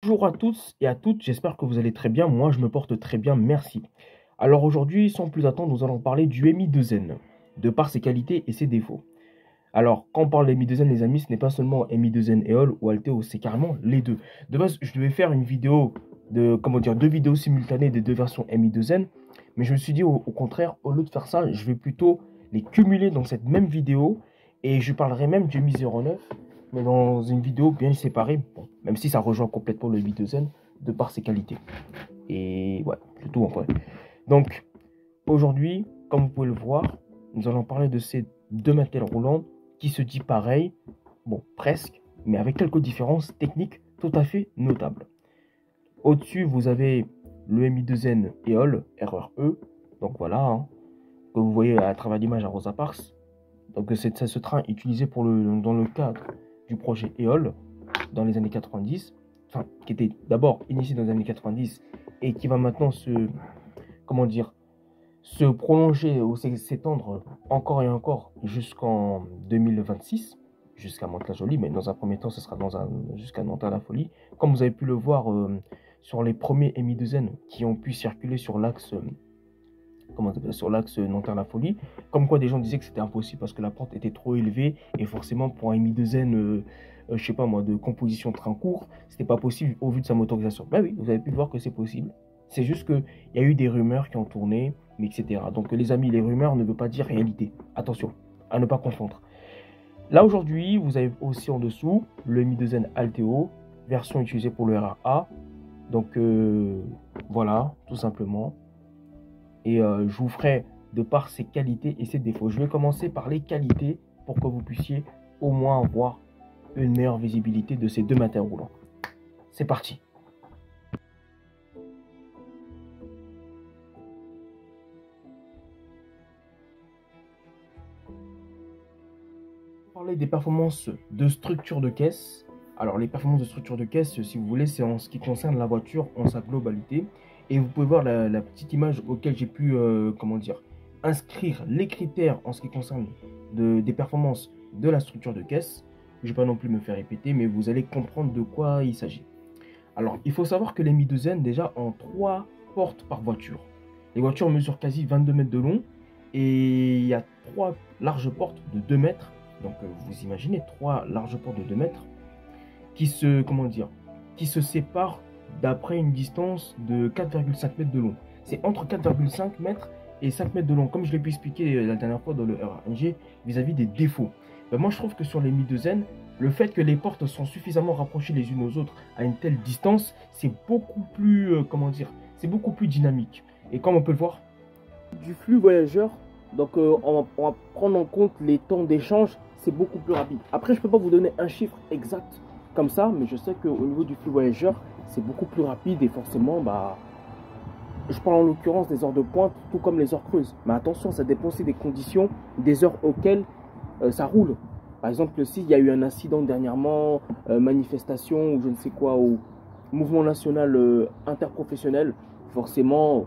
Bonjour à tous et à toutes, j'espère que vous allez très bien. Moi, je me porte très bien, merci. Alors aujourd'hui, sans plus attendre, nous allons parler du Mi2Zen, de par ses qualités et ses défauts. Alors, quand on parle des Mi2Zen, les amis, ce n'est pas seulement Mi2Zen Eol ou Alteo, c'est carrément les deux. De base, je devais faire une vidéo deux vidéos simultanées des deux versions Mi2Zen, mais je me suis dit au contraire, au lieu de faire ça, je vais plutôt les cumuler dans cette même vidéo et je parlerai même du Mi09 mais dans une vidéo bien séparée, bon, même si ça rejoint complètement le Mi2Zen de par ses qualités. Et ouais, c'est tout en vrai. Donc, aujourd'hui, comme vous pouvez le voir, nous allons parler de ces deux matériels roulants qui se dit pareil, bon, presque, mais avec quelques différences techniques tout à fait notables. Au-dessus, vous avez le Mi2Zen Eol, RRE, donc voilà, hein, que vous voyez à travers l'image à Rosa Parks. Donc c'est ce train utilisé dans le cadre du projet EOL dans les années 90, enfin qui était d'abord initié dans les années 90 et qui va maintenant se prolonger ou s'étendre encore et encore jusqu'en 2026, jusqu'à Mantes-la-Jolie, mais dans un premier temps ce sera jusqu'à Nanterre-la-Folie. Comme vous avez pu le voir sur les premiers Mi2Zen qui ont pu circuler sur l'axe Nanterre-la-Folie, comme quoi des gens disaient que c'était impossible parce que la pente était trop élevée et forcément pour un Mi2Zen je sais pas moi, de composition train court, c'était pas possible au vu de sa motorisation. Ben oui, vous avez pu voir que c'est possible. C'est juste qu'il y a eu des rumeurs qui ont tourné, mais etc. Donc les amis, les rumeurs ne veulent pas dire réalité. Attention, à ne pas confondre. Là aujourd'hui, vous avez aussi en dessous le Mi2Zen Alteo, version utilisée pour le RRA. Donc voilà, tout simplement. Et je vous ferai de par ses qualités et ses défauts. Je vais commencer par les qualités pour que vous puissiez au moins avoir une meilleure visibilité de ces deux matériaux roulants. C'est parti. Parler des performances de structure de caisse. Alors les performances de structure de caisse, si vous voulez, c'est en ce qui concerne la voiture en sa globalité. Et vous pouvez voir la petite image auquel j'ai pu inscrire les critères en ce qui concerne des performances de la structure de caisse. Je ne vais pas non plus me faire répéter, mais vous allez comprendre de quoi il s'agit. Alors, il faut savoir que les Mi2Zen déjà ont 3 portes par voiture. Les voitures mesurent quasi 22 mètres de long et il y a 3 larges portes de 2 mètres. Donc, vous imaginez 3 larges portes de 2 mètres qui se séparent d'après une distance de 4,5 mètres de long. C'est entre 4,5 mètres et 5 mètres de long, comme je l'ai pu expliquer la dernière fois dans le RNG vis-à-vis des défauts. Ben moi, je trouve que sur les Mi2Zen, le fait que les portes sont suffisamment rapprochées les unes aux autres à une telle distance, c'est beaucoup plus, c'est beaucoup plus dynamique. Et comme on peut le voir, du flux voyageur, donc on va prendre en compte les temps d'échange, c'est beaucoup plus rapide. Après, je ne peux pas vous donner un chiffre exact comme ça, mais je sais qu'au niveau du flux voyageur, c'est beaucoup plus rapide et forcément, je parle en l'occurrence des heures de pointe, tout comme les heures creuses. Mais attention, ça dépend aussi des conditions, des heures auxquelles ça roule. Par exemple, s'il y a eu un incident dernièrement, manifestation ou je ne sais quoi, au mouvement national interprofessionnel, forcément,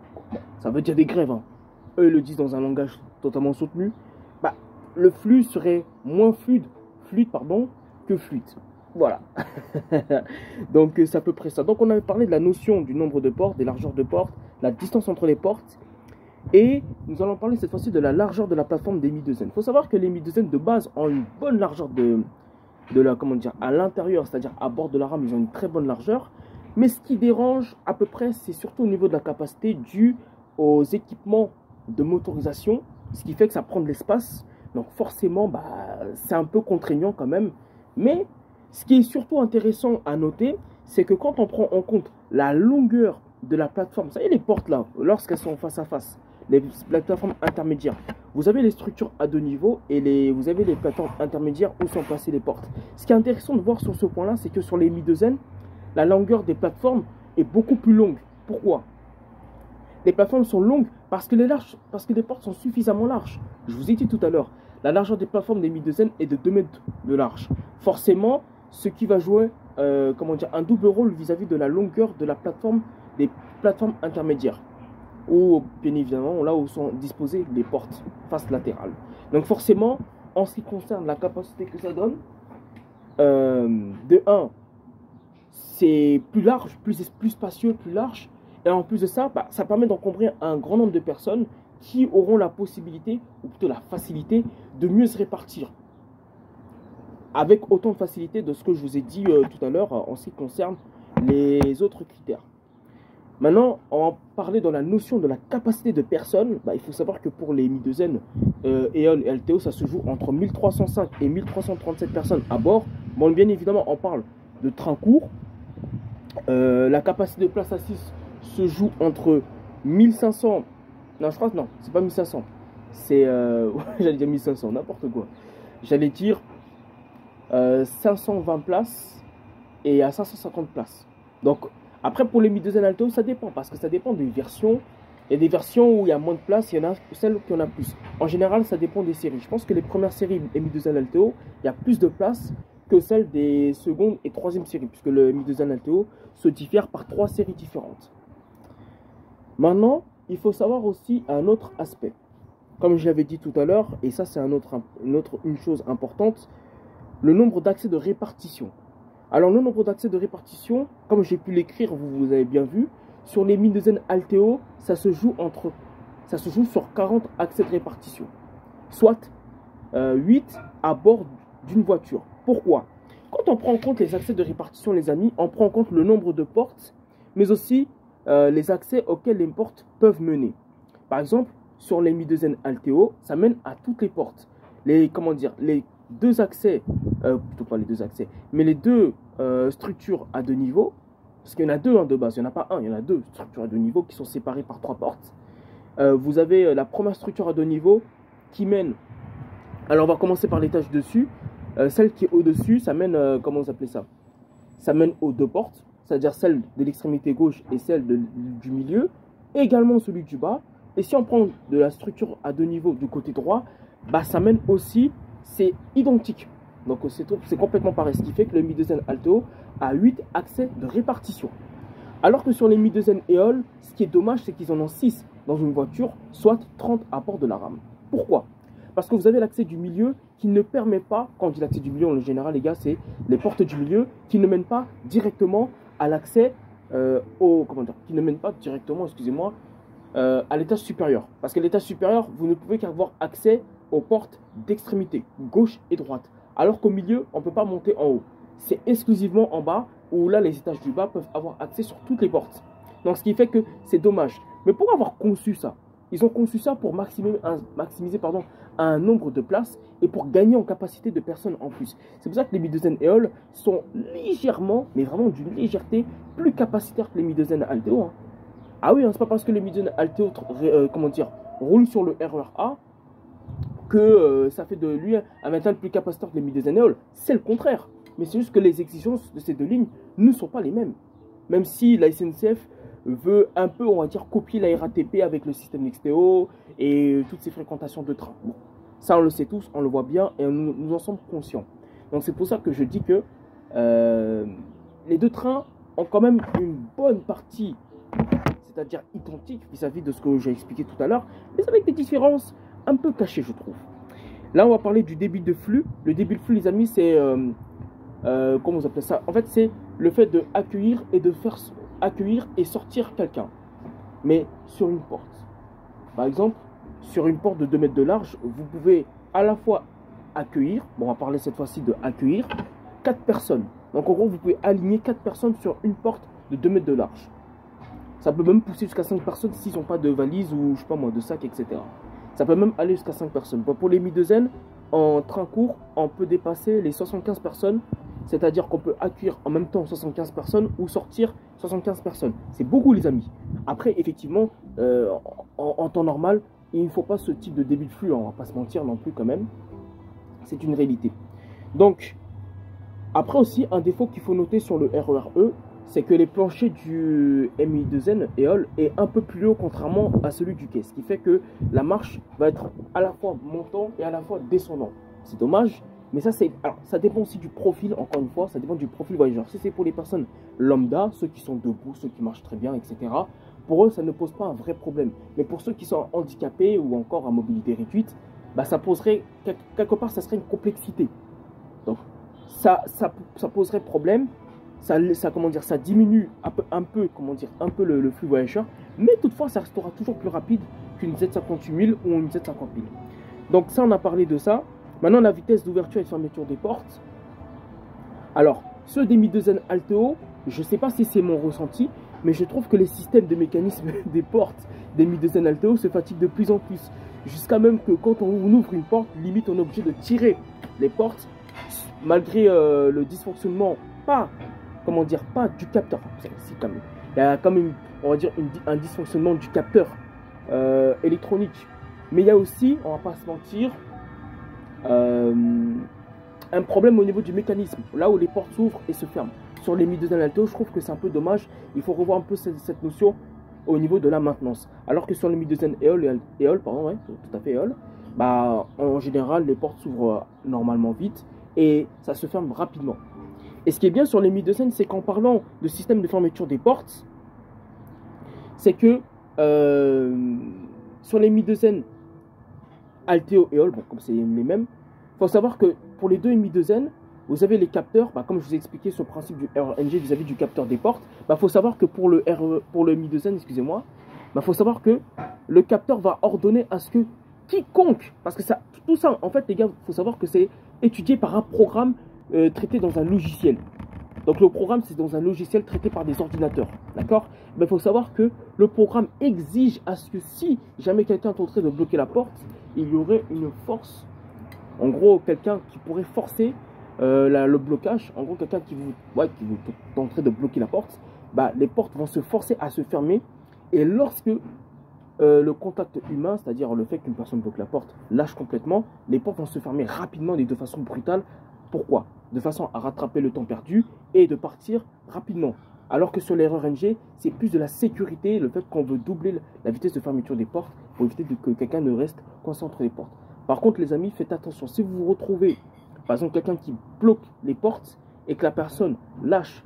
ça veut dire des grèves. Hein. Eux, ils le disent dans un langage totalement soutenu. Le flux serait moins fluide que fluide. Voilà. Donc c'est à peu près ça. Donc on avait parlé de la notion du nombre de portes, des largeurs de portes, la distance entre les portes. Et nous allons parler cette fois-ci de la largeur de la plateforme des Mi2Zen. Il faut savoir que les Mi2Zen de base ont une bonne largeur à l'intérieur, c'est-à-dire à bord de la rame, ils ont une très bonne largeur. Mais ce qui dérange à peu près, c'est surtout au niveau de la capacité due aux équipements de motorisation, ce qui fait que ça prend de l'espace. Donc forcément, c'est un peu contraignant quand même. Mais ce qui est surtout intéressant à noter, c'est que quand on prend en compte la longueur de la plateforme, vous savez les portes là, lorsqu'elles sont face à face, les plateformes intermédiaires, vous avez les structures à 2 niveaux et vous avez les plateformes intermédiaires où sont placées les portes. Ce qui est intéressant de voir sur ce point là, c'est que sur les Mi2Zen, la longueur des plateformes est beaucoup plus longue. Pourquoi? Les plateformes sont longues parce que les portes sont suffisamment larges. Je vous ai dit tout à l'heure, la largeur des plateformes des Mi2Zen est de 2 mètres de large. Forcément, ce qui va jouer un double rôle vis-à-vis de la longueur de la plateforme des plateformes intermédiaires. Ou bien évidemment, là où sont disposées les portes face latérales. Donc forcément, en ce qui concerne la capacité que ça donne, de 1, c'est plus large, plus spacieux, plus large. Et en plus de ça, bah, ça permet d'encombrer un grand nombre de personnes qui auront la possibilité, ou plutôt la facilité, de mieux se répartir. Avec autant de facilité de ce que je vous ai dit tout à l'heure en ce qui concerne les autres critères. Maintenant, on va parler dans la notion de la capacité de personnes. Bah, il faut savoir que pour les Mi2N, EOL et LTO, ça se joue entre 1305 et 1337 personnes à bord. Bon, bien évidemment, on parle de train court. La capacité de place assise se joue entre 1500. Non, je crois que non, c'est pas 1500. C'est. J'allais dire 1500, n'importe quoi. J'allais dire 520 places et à 550 places. Donc, après, pour les Mi2N Alto, ça dépend, parce que ça dépend des versions. Il y a des versions où il y a moins de place, il y en a celles qui en a plus. En général, ça dépend des séries. Je pense que les premières séries Mi2N Alto, il y a plus de place que celles des secondes et troisième séries, puisque le Mi2N Alto se diffère par 3 séries différentes. Maintenant, il faut savoir aussi un autre aspect. Comme je l'avais dit tout à l'heure, et ça c'est une chose importante, le nombre d'accès de répartition. Alors le nombre d'accès de répartition, comme j'ai pu l'écrire, vous avez bien vu, sur les Mi2N Alteo, ça se joue sur 40 accès de répartition. Soit 8 à bord d'une voiture. Pourquoi? Quand on prend en compte les accès de répartition, les amis, on prend en compte le nombre de portes, mais aussi les accès auxquels les portes peuvent mener. Par exemple, sur les Mi2N Alteo, ça mène à toutes les portes. Les deux accès, plutôt pas les deux accès, mais les deux structures à 2 niveaux, parce qu'il y en a 2 de base, il n'y en a pas un, il y en a 2 structures à 2 niveaux qui sont séparées par 3 portes. Vous avez la première structure à 2 niveaux qui mène, alors on va commencer par l'étage dessus, celle qui est au-dessus, ça mène, comment vous appelez ça? Ça mène aux 2 portes, c'est-à-dire celle de l'extrémité gauche et celle du milieu, et également celui du bas. Et si on prend de la structure à 2 niveaux du côté droit, bah ça mène aussi, c'est identique. Donc c'est complètement pareil, ce qui fait que le Mi2N Alto a 8 accès de répartition. Alors que sur les Mi2N EOL, ce qui est dommage, c'est qu'ils en ont 6 dans une voiture, soit 30 à bord de la rame. Pourquoi? Parce que vous avez l'accès du milieu qui ne permet pas, quand on dit l'accès du milieu en général, les gars, c'est les portes du milieu qui ne mènent pas directement à l'accès qui ne mènent pas directement, excusez-moi, à l'étage supérieur. Parce qu'à l'étage supérieur, vous ne pouvez qu'avoir accès aux portes d'extrémité, gauche et droite. Alors qu'au milieu, on ne peut pas monter en haut. C'est exclusivement en bas, où là, les étages du bas peuvent avoir accès sur toutes les portes. Donc, ce qui fait que c'est dommage. Mais pour avoir conçu ça, ils ont conçu ça pour maximiser un nombre de places et pour gagner en capacité de personnes en plus. C'est pour ça que les Mi2N EOL sont légèrement, mais vraiment d'une légèreté, plus capacitaires que les Mi2N Alteo. Hein. Ah oui, hein, c'est pas parce que les Mi2N Alteo roulent sur le RER A que ça fait de lui un métal plus capaciteur que les Mi2N EOL. C'est le contraire. Mais c'est juste que les exigences de ces deux lignes ne sont pas les mêmes. Même si la SNCF veut un peu, on va dire, copier la RATP avec le système XPO et toutes ces fréquentations de train. Bon, ça, on le sait tous, on le voit bien et nous en sommes conscients. Donc, c'est pour ça que je dis que les deux trains ont quand même une bonne partie, c'est-à-dire identique vis-à-vis de ce que j'ai expliqué tout à l'heure, mais avec des différences un peu cachées, je trouve. Là, on va parler du débit de flux. Le débit de flux, les amis, c'est... comment vous appelez ça? En fait, c'est le fait de accueillir et de faire accueillir et sortir quelqu'un, mais sur une porte. Par exemple, sur une porte de 2 mètres de large, vous pouvez à la fois accueillir, bon, on va parler cette fois-ci de accueillir 4 personnes. Donc en gros, vous pouvez aligner 4 personnes sur une porte de 2 mètres de large. Ça peut même pousser jusqu'à 5 personnes s'ils n'ont pas de valise ou je sais pas moi, de sac, etc. Ça peut même aller jusqu'à 5 personnes. Bon, pour les Mi2N, en train court, on peut dépasser les 75 personnes. C'est-à-dire qu'on peut accueillir en même temps 75 personnes ou sortir 75 personnes. C'est beaucoup, les amis. Après, effectivement, en temps normal, il ne faut pas ce type de débit de flux. On ne va pas se mentir non plus quand même. C'est une réalité. Donc, après aussi, un défaut qu'il faut noter sur le RER-E, c'est que les planchers du Mi2N EOL est un peu plus haut contrairement à celui du quai. Ce qui fait que la marche va être à la fois montant et à la fois descendant. C'est dommage. Mais ça, ça dépend aussi du profil, encore une fois, ça dépend du profil voyageur. Si c'est pour les personnes lambda, ceux qui sont debout, ceux qui marchent très bien, etc., pour eux, ça ne pose pas un vrai problème. Mais pour ceux qui sont handicapés ou encore à mobilité réduite, bah, ça poserait, quelque part, ça serait une complexité. Donc, ça poserait problème. comment dire, ça diminue un peu le flux voyageur, mais toutefois, ça restera toujours plus rapide qu'une Z58 000 ou une Z50 000. Donc ça, on a parlé de ça. Maintenant, la vitesse d'ouverture et de fermeture des portes. Alors, ceux des Mi 2N Alteo, je ne sais pas si c'est mon ressenti, mais je trouve que les systèmes de mécanisme des portes des Mi 2N Alteo se fatiguent de plus en plus. Jusqu'à même que quand on ouvre une porte, limite on est obligé de tirer les portes, malgré le dysfonctionnement, pas du capteur. Il y a quand même, on va dire, un dysfonctionnement du capteur électronique. Mais il y a aussi, on va pas se mentir, un problème au niveau du mécanisme, là où les portes s'ouvrent et se ferment. Sur les Mi 2N Alteo, je trouve que c'est un peu dommage. Il faut revoir un peu cette notion au niveau de la maintenance. Alors que sur les Mi 2N EOL, pardon, ouais, tout à fait EOL, bah, en général, les portes s'ouvrent normalement vite et ça se ferme rapidement. Et ce qui est bien sur les Mi 2N, c'est qu'en parlant de système de fermeture des portes, c'est que sur les Mi 2N Alteo et EOL, bon, comme c'est les mêmes, il faut savoir que pour les deux Mi 2N, vous avez les capteurs, bah, comme je vous ai expliqué sur le principe du RNG vis-à-vis du capteur des portes, bah, faut savoir que pour le Mi 2N, excusez-moi, bah, faut savoir que le capteur va ordonner à ce que quiconque, parce que ça, tout ça, en fait, les gars, il faut savoir que c'est étudié par un programme traité dans un logiciel. Donc le programme, c'est dans un logiciel traité par des ordinateurs, d'accord? Mais il faut savoir que le programme exige à ce que si jamais quelqu'un tenterait de bloquer la porte, il y aurait une force, en gros, quelqu'un qui pourrait forcer le blocage, en gros quelqu'un qui vous tenterait de bloquer la porte, bah, les portes vont se forcer à se fermer et lorsque le contact humain, c'est-à-dire le fait qu'une personne bloque la porte, lâche complètement, les portes vont se fermer rapidement et de façon brutale. Pourquoi? De façon à rattraper le temps perdu et de partir rapidement. Alors que sur les RNG, c'est plus de la sécurité, le fait qu'on veut doubler la vitesse de fermeture des portes pour éviter que quelqu'un ne reste coincé entre les portes. Par contre, les amis, faites attention. Si vous vous retrouvez, par exemple, quelqu'un qui bloque les portes et que la personne lâche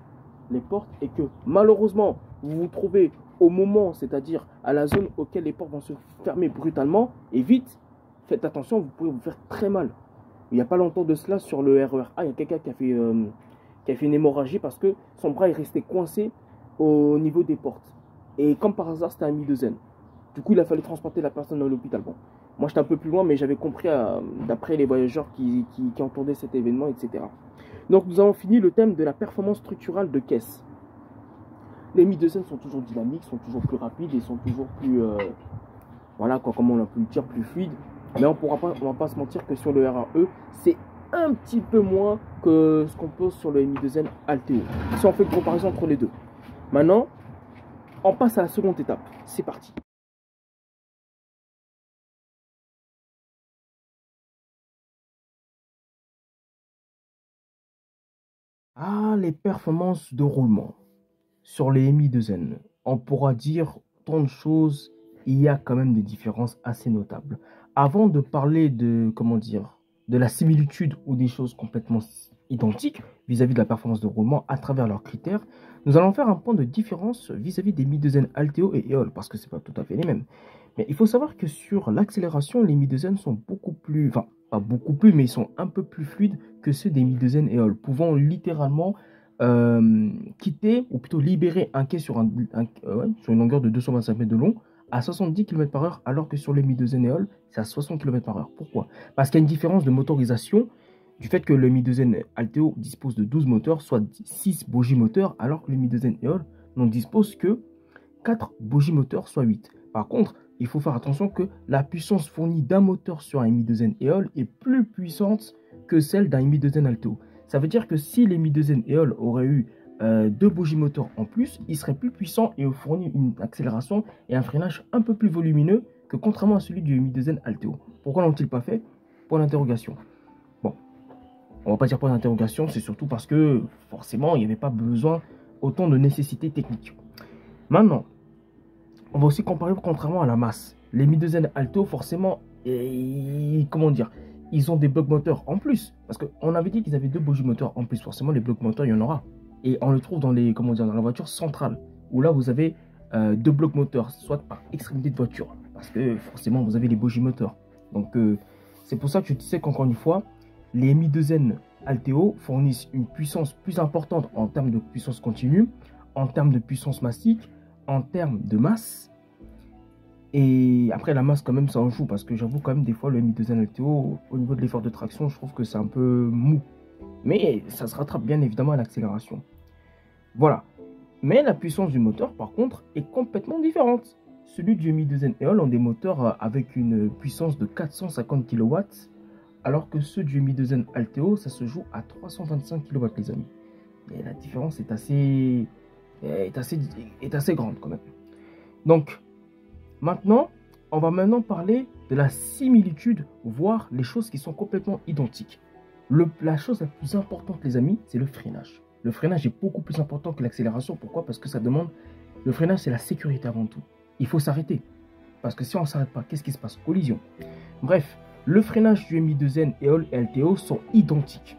les portes et que malheureusement, vous vous trouvez au moment, c'est-à-dire à la zone auquel les portes vont se fermer brutalement et vite, faites attention, vous pouvez vous faire très mal. Il n'y a pas longtemps de cela, sur le RER A, il y a quelqu'un qui a fait une hémorragie parce que son bras est resté coincé au niveau des portes. Et comme par hasard, c'était un Mi 2N. Du coup, il a fallu transporter la personne à l'hôpital. Bon, moi, j'étais un peu plus loin, mais j'avais compris d'après les voyageurs qui entendaient cet événement, etc. Donc, nous avons fini le thème de la performance structurale de caisse. Les Mi 2N sont toujours dynamiques, sont toujours plus rapides et sont toujours plus, voilà, quoi, comment on a pu le dire, plus fluides. Mais on va pas se mentir que sur le RAE, c'est un petit peu moins que ce qu'on pose sur le Mi 2N Alteo. Si on fait une comparaison entre les deux. Maintenant, on passe à la seconde étape. C'est parti. Ah, les performances de roulement sur les Mi 2N. On pourra dire tant de choses, il y a quand même des différences assez notables. Avant de parler de, comment dire, de la similitude ou des choses complètement identiques vis-à-vis de la performance de roulement à travers leurs critères, nous allons faire un point de différence vis-à-vis des Mi 2N Alteo et EOL parce que ce n'est pas tout à fait les mêmes. Mais il faut savoir que sur l'accélération, les Mi 2N sont beaucoup plus, enfin pas beaucoup plus, mais ils sont un peu plus fluides que ceux des Mi 2N et EOL, pouvant littéralement quitter ou plutôt libérer un quai sur une longueur de 225 mètres de long à 70 km/h, alors que sur les Mi 2N EOL, c'est à 60 km/h. Pourquoi? Parce qu'il y a une différence de motorisation du fait que le Mi 2N Alteo dispose de 12 moteurs, soit 6 bogies moteurs, alors que le Mi 2N EOL n'en dispose que 4 bogies moteurs, soit 8. Par contre, il faut faire attention que la puissance fournie d'un moteur sur un Mi 2N EOL est plus puissante que celle d'un Mi 2N Alteo. Ça veut dire que si les Mi 2N EOL auraient eu 2 bogies moteurs en plus, ils seraient plus puissants et fournissent une accélération et un freinage un peu plus volumineux que contrairement à celui du Mi 2N Alteo. Pourquoi n'ont-ils pas fait? Point d'interrogation. Bon, on va pas dire point d'interrogation, c'est surtout parce que forcément il n'y avait pas besoin autant de nécessité technique. Maintenant, on va aussi comparer contrairement à la masse. Les Mi 2N Alteo, forcément, comment dire, ils ont des blocs moteurs en plus. Parce qu'on avait dit qu'ils avaient 2 bogies moteurs en plus. Forcément, les blocs moteurs, il y en aura. Et on le trouve dans les, comment dire, dans la voiture centrale. Où là, vous avez 2 blocs moteurs, soit par extrémité de voiture. Parce que forcément, vous avez les bogies moteurs. Donc, c'est pour ça que je disais qu'encore une fois, les Mi 2N Alteo fournissent une puissance plus importante en termes de puissance continue, en termes de puissance massique, en termes de masse. Et après, la masse, quand même, ça en joue, parce que j'avoue, quand même, des fois, le Mi2N Alteo, au niveau de l'effort de traction, je trouve que c'est un peu mou. Mais ça se rattrape bien évidemment à l'accélération. Voilà. Mais la puissance du moteur, par contre, est complètement différente. Celui du Mi2N Eol ont des moteurs avec une puissance de 450 kW, alors que ceux du Mi2N Alteo, ça se joue à 325 kW, les amis. Et la différence est assez grande, quand même. Donc, maintenant, on va parler de la similitude, voire les choses qui sont complètement identiques. La chose la plus importante, les amis, c'est le freinage. Le freinage est beaucoup plus important que l'accélération. Pourquoi? Parce que ça demande... Le freinage, c'est la sécurité avant tout. Il faut s'arrêter. Parce que si on ne s'arrête pas, qu'est-ce qui se passe? Collision. Bref, le freinage du Mi2N, Eol et Alteo sont identiques.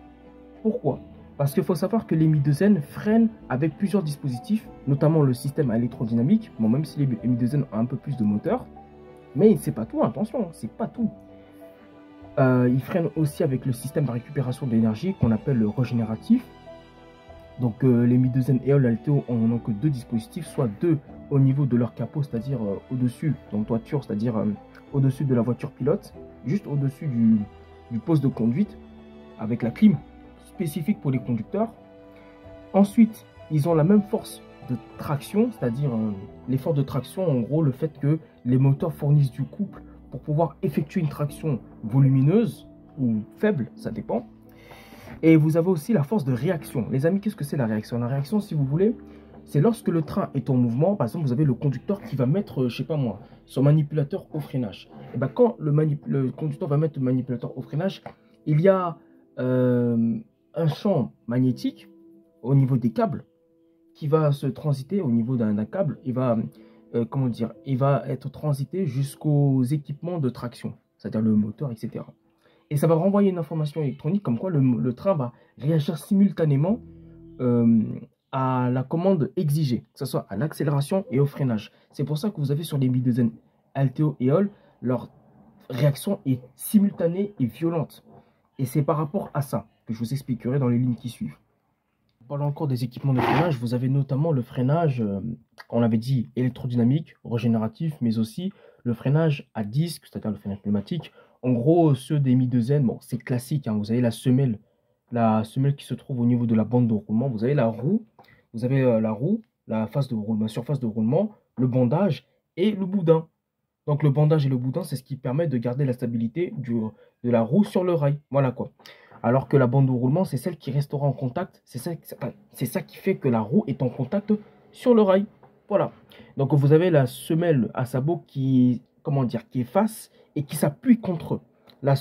Pourquoi? Parce qu'il faut savoir que les Mi2N freinent avec plusieurs dispositifs, notamment le système électrodynamique. Bon, même si les Mi2N ont un peu plus de moteur. Mais c'est pas tout, attention, c'est pas tout. Ils freinent aussi avec le système de récupération d'énergie qu'on appelle le régénératif. Donc les Mi2N Eol et Alteo n'ont que deux dispositifs, soit deux au niveau de leur capot, c'est-à-dire au-dessus, donc toiture, c'est-à-dire au-dessus de la voiture pilote, juste au-dessus du poste de conduite, avec la clim spécifique pour les conducteurs. Ensuite, ils ont la même force de traction, c'est-à-dire l'effort de traction, en gros le fait que les moteurs fournissent du couple pour pouvoir effectuer une traction volumineuse ou faible, ça dépend. Et vous avez aussi la force de réaction. Les amis, qu'est-ce que c'est la réaction? La réaction, si vous voulez, c'est lorsque le train est en mouvement. Par exemple, vous avez le conducteur qui va mettre, je sais pas moi, son manipulateur au freinage. Et bien, quand le conducteur va mettre le manipulateur au freinage, il y a un champ magnétique au niveau des câbles qui va se transiter au niveau d'un câble. Il va, comment dire, il va être transité jusqu'aux équipements de traction, c'est-à-dire le moteur, etc. Et ça va renvoyer une information électronique comme quoi le train va réagir simultanément à la commande exigée, que ce soit à l'accélération et au freinage. C'est pour ça que vous avez sur les Mi2N Alteo et Eol, leur réaction est simultanée et violente. Et c'est par rapport à ça que je vous expliquerai dans les lignes qui suivent. Parlant encore des équipements de freinage, vous avez notamment le freinage, on l'avait dit, électrodynamique, régénératif, mais aussi le freinage à disque, c'est-à-dire le freinage pneumatique. En gros, ceux des Mi2N, bon, c'est classique, hein, vous avez la semelle qui se trouve au niveau de la bande de roulement. Vous avez la roue, la face de roulement, surface de roulement, le bandage et le boudin. Donc le bandage et le boudin, c'est ce qui permet de garder la stabilité de la roue sur le rail. Voilà quoi. Alors que la bande de roulement, c'est celle qui restera en contact. C'est ça qui fait que la roue est en contact sur le rail. Voilà. Donc vous avez la semelle à sabot qui, comment dire, qui est face et qui s'appuie contre la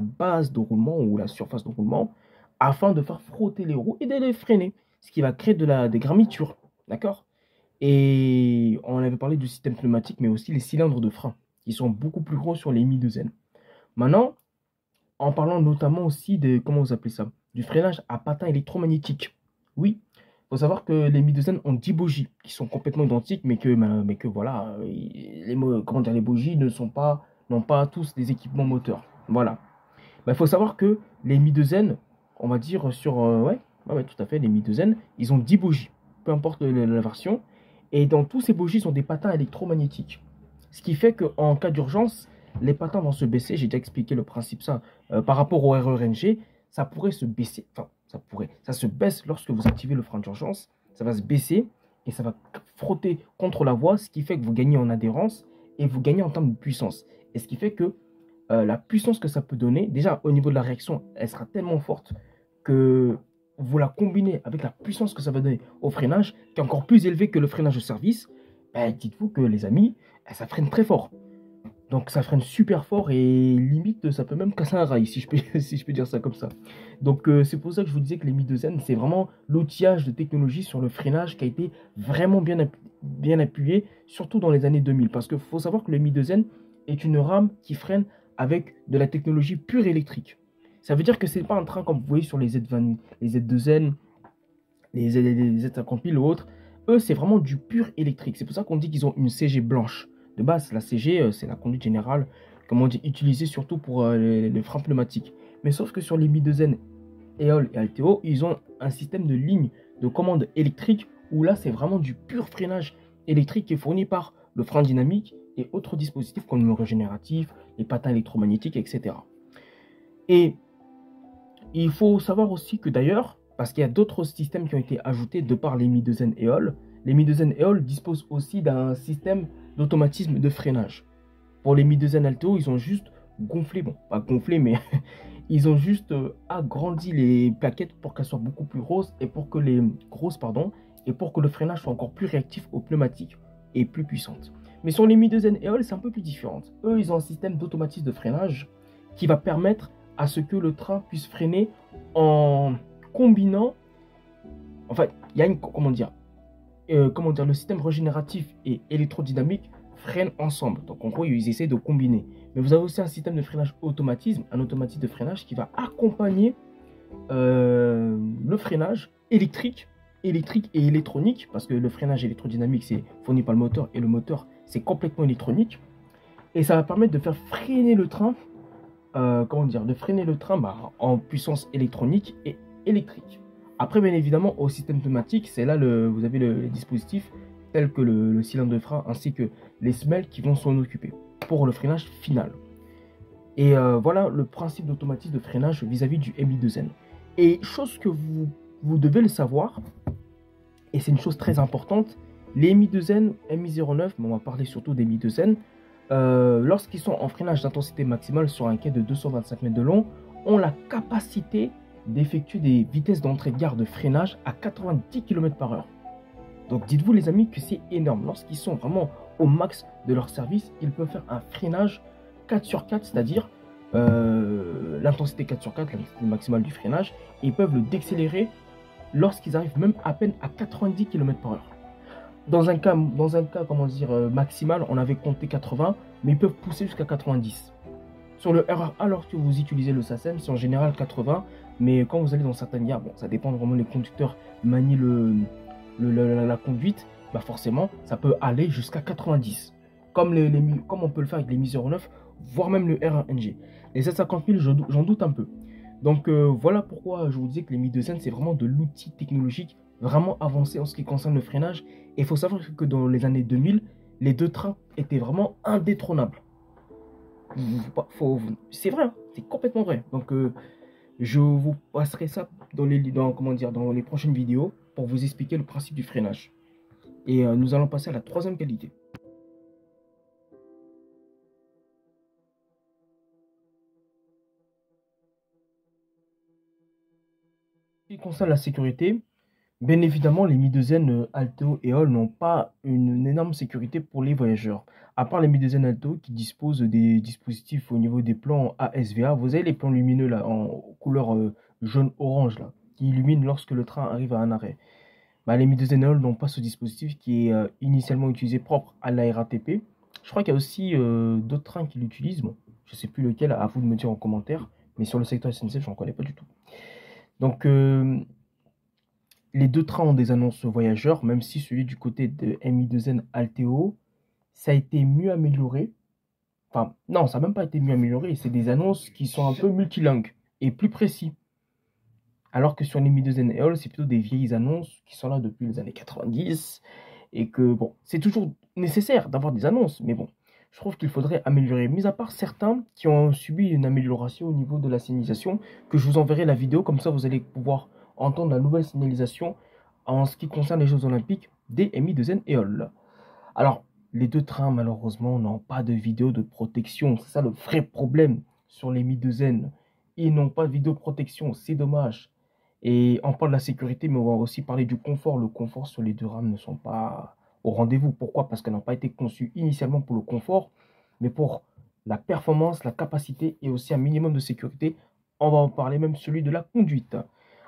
base de roulement ou la surface de roulement afin de faire frotter les roues et de les freiner. Ce qui va créer des grammitures. D'accord? Et on avait parlé du système pneumatique, mais aussi les cylindres de frein qui sont beaucoup plus gros sur les Mi2N. Maintenant, en parlant notamment aussi de, comment vous appelez ça, du freinage à patins électromagnétiques. Oui, il faut savoir que les Mi2N ont 10 bogies qui sont complètement identiques, mais que voilà, les bogies n'ont pas tous des équipements moteurs. Voilà. Il faut savoir que les Mi2N, on va dire sur, ouais, tout à fait, les Mi2N, ils ont 10 bogies, peu importe la version. Et dans tous ces bogies, sont des patins électromagnétiques. Ce qui fait qu'en cas d'urgence, les patins vont se baisser. J'ai déjà expliqué le principe ça. Par rapport au RERNG, ça pourrait se baisser. Enfin, ça se baisse lorsque vous activez le frein d'urgence. Ça va se baisser et ça va frotter contre la voie, ce qui fait que vous gagnez en adhérence et vous gagnez en termes de puissance. Et ce qui fait que la puissance que ça peut donner, déjà au niveau de la réaction, elle sera tellement forte que vous la combinez avec la puissance que ça va donner au freinage, qui est encore plus élevé que le freinage de service. Dites-vous que les amis, ça freine très fort. Donc ça freine super fort et limite ça peut même casser un rail si je peux dire ça comme ça. Donc c'est pour ça que je vous disais que les Mi2N c'est vraiment l'outillage de technologie sur le freinage qui a été vraiment bien appuyé, surtout dans les années 2000. Parce qu'il faut savoir que le Mi2N est une rame qui freine avec de la technologie pure électrique. Ça veut dire que c'est pas un train comme vous voyez sur les Z20, les Z2N, les Z50 000 ou autres. Eux c'est vraiment du pur électrique. C'est pour ça qu'on dit qu'ils ont une CG blanche. De base, la CG, c'est la conduite générale, comme on dit, utilisée surtout pour les freins pneumatiques. Mais sauf que sur les Mi2N Eole et Alteo, ils ont un système de ligne de commande électrique où là, c'est vraiment du pur freinage électrique qui est fourni par le frein dynamique et autres dispositifs comme le régénératif, les patins électromagnétiques, etc. Et il faut savoir aussi que d'ailleurs, parce qu'il y a d'autres systèmes qui ont été ajoutés de par les Mi 2N Eole, les Mi 2N Eole disposent aussi d'un système d'automatisme de freinage. Pour les Mi 2N Alteo, ils ont juste gonflé, bon, pas gonflé, mais ils ont juste agrandi les plaquettes pour qu'elles soient beaucoup plus grosses et pour que et pour que le freinage soit encore plus réactif aux pneumatiques et plus puissante. Mais sur les Mi 2N Eole, c'est un peu plus différent. Eux, ils ont un système d'automatisme de freinage qui va permettre à ce que le train puisse freiner en combinant. En fait, il y a une. Comment dire, le système régénératif et électrodynamique freinent ensemble. Donc, en gros, ils essaient de combiner. Mais vous avez aussi un système de freinage un automatisme de freinage qui va accompagner le freinage électrique et électronique, parce que le freinage électrodynamique, c'est fourni par le moteur, et le moteur, c'est complètement électronique. Et ça va permettre de faire freiner le train, de freiner le train en puissance électronique et électrique. Après, bien évidemment, au système pneumatique, c'est là vous avez les dispositifs tels que le cylindre de frein ainsi que les semelles qui vont s'en occuper pour le freinage final. Et voilà le principe d'automatisme de freinage vis-à-vis du Mi2N. Et chose que vous devez le savoir, et c'est une chose très importante, les Mi2N, Mi09, mais on va parler surtout des Mi2N, lorsqu'ils sont en freinage d'intensité maximale sur un quai de 225 mètres de long, ont la capacité d'effectuer des vitesses d'entrée de gare de freinage à 90 km/h. Donc dites-vous les amis que c'est énorme. Lorsqu'ils sont vraiment au max de leur service, ils peuvent faire un freinage 4 sur 4, c'est-à-dire l'intensité 4 sur 4, l'intensité maximale du freinage, et ils peuvent le décélérer lorsqu'ils arrivent même à peine à 90 km/h. Dans un cas maximal, on avait compté 80, mais ils peuvent pousser jusqu'à 90. Sur le RRA, lorsque vous utilisez le SACEM, c'est en général 80, mais quand vous allez dans certaines gares, bon, ça dépend vraiment des conducteurs manient la conduite, forcément, ça peut aller jusqu'à 90. Comme on peut le faire avec les Mi 09, voire même le R1NG. Les 750 000, j'en doute un peu. Donc voilà pourquoi je vous disais que les Mi 2N, c'est vraiment de l'outil technologique vraiment avancé en ce qui concerne le freinage. Et il faut savoir que dans les années 2000, les deux trains étaient vraiment indétrônables. C'est vrai, hein, c'est complètement vrai. Donc je vous passerai ça dans les prochaines vidéos pour vous expliquer le principe du freinage. Et nous allons passer à la troisième qualité. En ce qui concerne la sécurité, bien évidemment, les Mi 2N Alteo et Eole n'ont pas une énorme sécurité pour les voyageurs. À part les Mi 2N Alteo qui disposent des dispositifs au niveau des plans ASVA, vous avez les plans lumineux là, en couleur jaune-orange là, qui illuminent lorsque le train arrive à un arrêt. Les Mi 2N Eole n'ont pas ce dispositif qui est initialement utilisé propre à la RATP. Je crois qu'il y a aussi d'autres trains qui l'utilisent. Bon, je ne sais plus lequel, à vous de me dire en commentaire. Mais sur le secteur SNCF, je n'en connais pas du tout. Donc, les deux trains ont des annonces voyageurs, même si celui du côté de Mi2N Alteo, ça a été mieux amélioré. Enfin, non, ça n'a même pas été mieux amélioré. C'est des annonces qui sont un peu multilingues et plus précis. Alors que sur les Mi 2N Eole, c'est plutôt des vieilles annonces qui sont là depuis les années 90. Et que, bon, c'est toujours nécessaire d'avoir des annonces. Mais bon, je trouve qu'il faudrait améliorer. Mis à part certains qui ont subi une amélioration au niveau de la signalisation, que je vous enverrai la vidéo. Comme ça, vous allez pouvoir entendre la nouvelle signalisation en ce qui concerne les Jeux Olympiques des Mi 2N Eole. Alors, les deux trains, malheureusement, n'ont pas de vidéo de protection. C'est ça le vrai problème sur les Mi 2N. Ils n'ont pas de vidéo de protection, c'est dommage. Et on parle de la sécurité, mais on va aussi parler du confort. Le confort sur les deux rames ne sont pas au rendez-vous. Pourquoi? Parce qu'elles n'ont pas été conçues initialement pour le confort, mais pour la performance, la capacité et aussi un minimum de sécurité. On va en parler même celui de la conduite.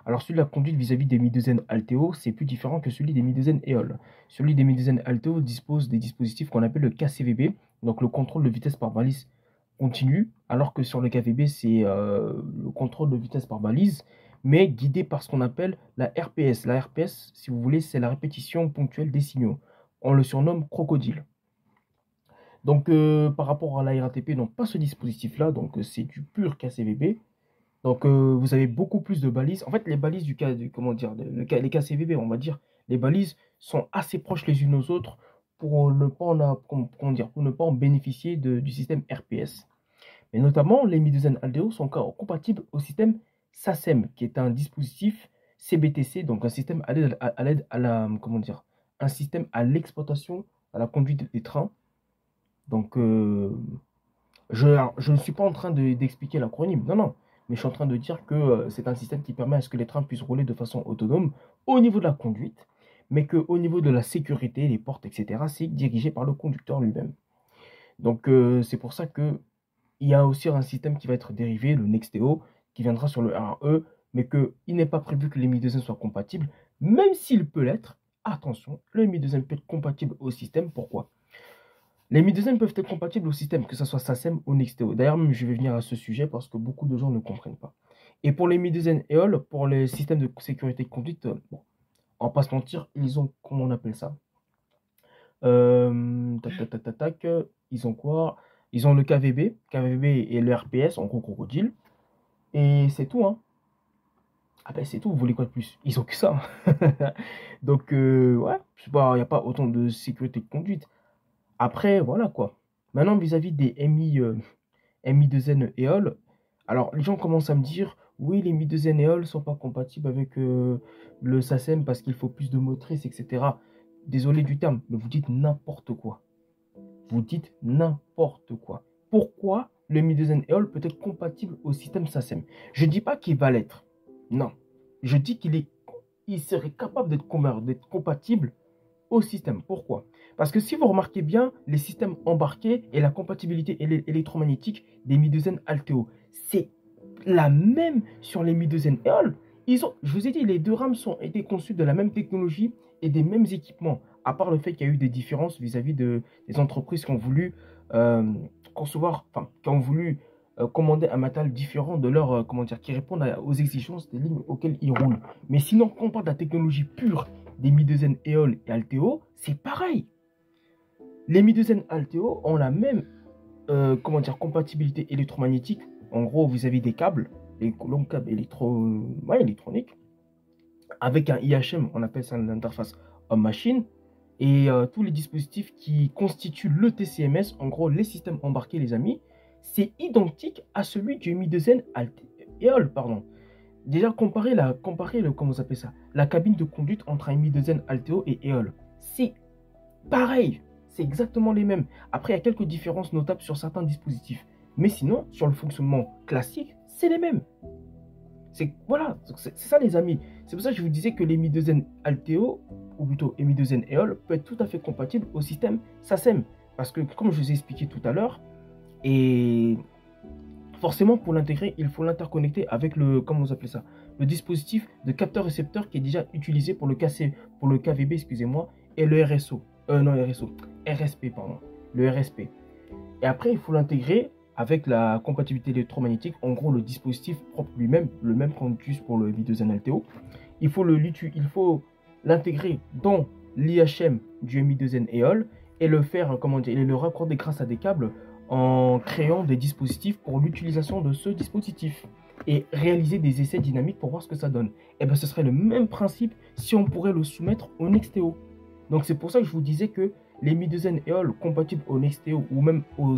Alors celui de la conduite vis-à-vis des Mi 2N Alteo, c'est plus différent que celui des Mi 2N Eole. Celui des Mi 2N Alteo dispose des dispositifs qu'on appelle le KCVB, donc le contrôle de vitesse par balise continue, alors que sur le KVB, c'est le contrôle de vitesse par balise, mais guidé par ce qu'on appelle la RPS. La RPS, si vous voulez, c'est la répétition ponctuelle des signaux. On le surnomme crocodile. Donc, par rapport à la RATP, non pas ce dispositif-là, donc c'est du pur KCVB. Donc, vous avez beaucoup plus de balises. En fait, les balises comment dire, les KCVB, on va dire, les balises sont assez proches les unes aux autres pour ne pas comment dire, pour ne pas en bénéficier du système RPS. Mais notamment, les Mi2N Aldeo sont compatibles au système SACEM, qui est un dispositif CBTC, donc un système à l'aide à la, comment dire, un système à l'exploitation, à la conduite des trains. Donc, je ne suis pas en train d'expliquer l'acronyme, non, non, mais je suis en train de dire que c'est un système qui permet à ce que les trains puissent rouler de façon autonome au niveau de la conduite, mais qu'au niveau de la sécurité, les portes, etc., c'est dirigé par le conducteur lui-même. Donc, c'est pour ça que il y a aussi un système qui va être dérivé, le Nexteo, qui viendra sur le R1E, mais qu'il n'est pas prévu que les Mi2N soient compatibles, même s'il peut l'être. Attention, le Mi2N peut être compatible au système. Pourquoi? Les Mi2N peuvent être compatibles au système, que ce soit SACEM ou Nexteo. D'ailleurs, même je vais venir à ce sujet parce que beaucoup de gens ne comprennent pas. Et pour les Mi2N EOL, pour les systèmes de sécurité de conduite, bon, on va pas se mentir, ils ont, comment on appelle ça? Ils ont quoi? Ils ont le KVB et le RPS, en gros crocodile. Et c'est tout, hein. Ah ben c'est tout, vous voulez quoi de plus? Ils ont que ça. Donc, ouais, je sais pas, il n'y a pas autant de sécurité de conduite. Après, voilà quoi. Maintenant, vis-à-vis des Mi2N EOL, alors les gens commencent à me dire, oui, les Mi2N EOL ne sont pas compatibles avec le SACEM parce qu'il faut plus de motrices, etc. Désolé du terme, mais vous dites n'importe quoi. Vous dites n'importe quoi. Pourquoi le Mi2N EOL peut être compatible au système SACEM? Je ne dis pas qu'il va l'être. Non. Je dis il serait capable d'être compatible au système. Pourquoi? Parce que si vous remarquez bien, les systèmes embarqués et la compatibilité électromagnétique des Mi2N Alteo, c'est la même sur les Mi2N EOL. Je vous ai dit, les deux rames ont été conçues de la même technologie et des mêmes équipements, à part le fait qu'il y a eu des différences vis-à-vis des entreprises qui ont voulu concevoir, enfin, qui ont voulu commander un matériel différent de leur, comment dire, qui répondent aux exigences des lignes auxquelles ils roulent. Mais sinon, quand on parle de la technologie pure des Mi2N EOL et Alteo, c'est pareil. Les Mi2N Alteo ont la même, comment dire, compatibilité électromagnétique. En gros, vous avez des câbles, des longs câbles électroniques, avec un IHM, on appelle ça l'interface homme-machine, et tous les dispositifs qui constituent le TCMS, en gros les systèmes embarqués, les amis, c'est identique à celui du Mi2N EOL, pardon. Déjà, comparer comment ça s'appelle ça, la cabine de conduite entre un Mi2N Alteo et EOL, c'est pareil, c'est exactement les mêmes. Après, il y a quelques différences notables sur certains dispositifs, mais sinon, sur le fonctionnement classique, c'est les mêmes. Voilà, c'est ça les amis. C'est pour ça que je vous disais que les Mi2N Alteo, ou plutôt les Mi2N EOL, peut être tout à fait compatible au système SACEM. Parce que, comme je vous ai expliqué tout à l'heure, et forcément pour l'intégrer, il faut l'interconnecter avec comment vous appelez ça, le dispositif de capteur-récepteur qui est déjà utilisé pour le KVB, excusez-moi, et le RSO. Non, RSP, pardon. Le RSP. Et après, il faut l'intégrer avec la compatibilité électromagnétique, en gros le dispositif propre lui-même, le même qu'on utilise pour le Mi2N Alteo. Il faut l'intégrer dans l'IHM du Mi2N EOL et le faire, comment dire, et le raccorder grâce à des câbles en créant des dispositifs pour l'utilisation de ce dispositif et réaliser des essais dynamiques pour voir ce que ça donne. Et bien ce serait le même principe si on pourrait le soumettre au Nexteo. Donc c'est pour ça que je vous disais que les Mi2N EOL compatibles au Nexteo ou même au,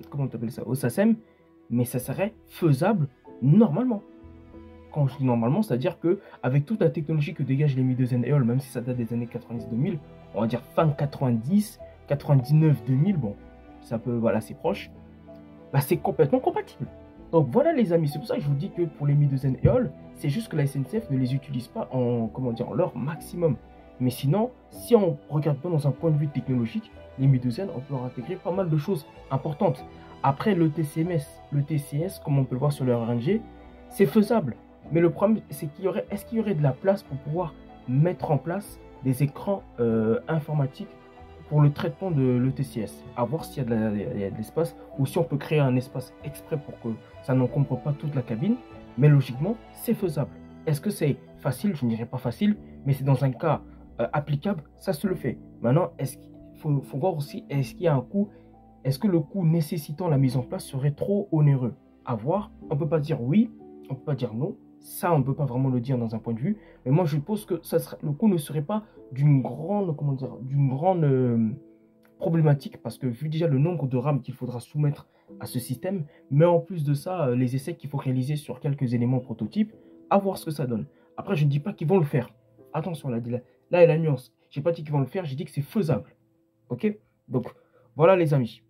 comment on appelle ça, au SACEM, mais ça serait faisable normalement. Quand je dis normalement, c'est-à-dire que avec toute la technologie que dégagent les Mi2N EOL, même si ça date des années 90-2000, on va dire fin 90, 99-2000, bon, ça peut, voilà, c'est proche, bah, c'est complètement compatible. Donc voilà les amis, c'est pour ça que je vous dis que pour les Mi2N EOL, c'est juste que la SNCF ne les utilise pas en, comment dire, en leur maximum. Mais sinon, si on regarde pas dans un point de vue technologique, les Mi2N, on peut leur intégrer pas mal de choses importantes. Après, le TCMS, le TCS, comme on peut le voir sur le RNG, c'est faisable. Mais le problème, c'est est-ce qu'il y aurait de la place pour pouvoir mettre en place des écrans informatiques pour le traitement de l'ETCS? À voir s'il y a de l'espace ou si on peut créer un espace exprès pour que ça n'encombre pas toute la cabine. Mais logiquement, c'est faisable. Est-ce que c'est facile? Je ne dirais pas facile, mais c'est dans un cas applicable, ça se le fait. Maintenant, faut voir aussi, est-ce qu'il y a un coût? Est-ce que le coût nécessitant la mise en place serait trop onéreux? À voir. On ne peut pas dire oui, on ne peut pas dire non. Ça, on ne peut pas vraiment le dire dans un point de vue. Mais moi, je pense que le coût ne serait pas d'une grande, comment dire, d'une grande problématique parce que vu déjà le nombre de RAM qu'il faudra soumettre à ce système, mais en plus de ça, les essais qu'il faut réaliser sur quelques éléments prototypes, à voir ce que ça donne. Après, je ne dis pas qu'ils vont le faire. Attention, là est la nuance. J'ai pas dit qu'ils vont le faire, j'ai dit que c'est faisable. Ok? Donc, voilà les amis.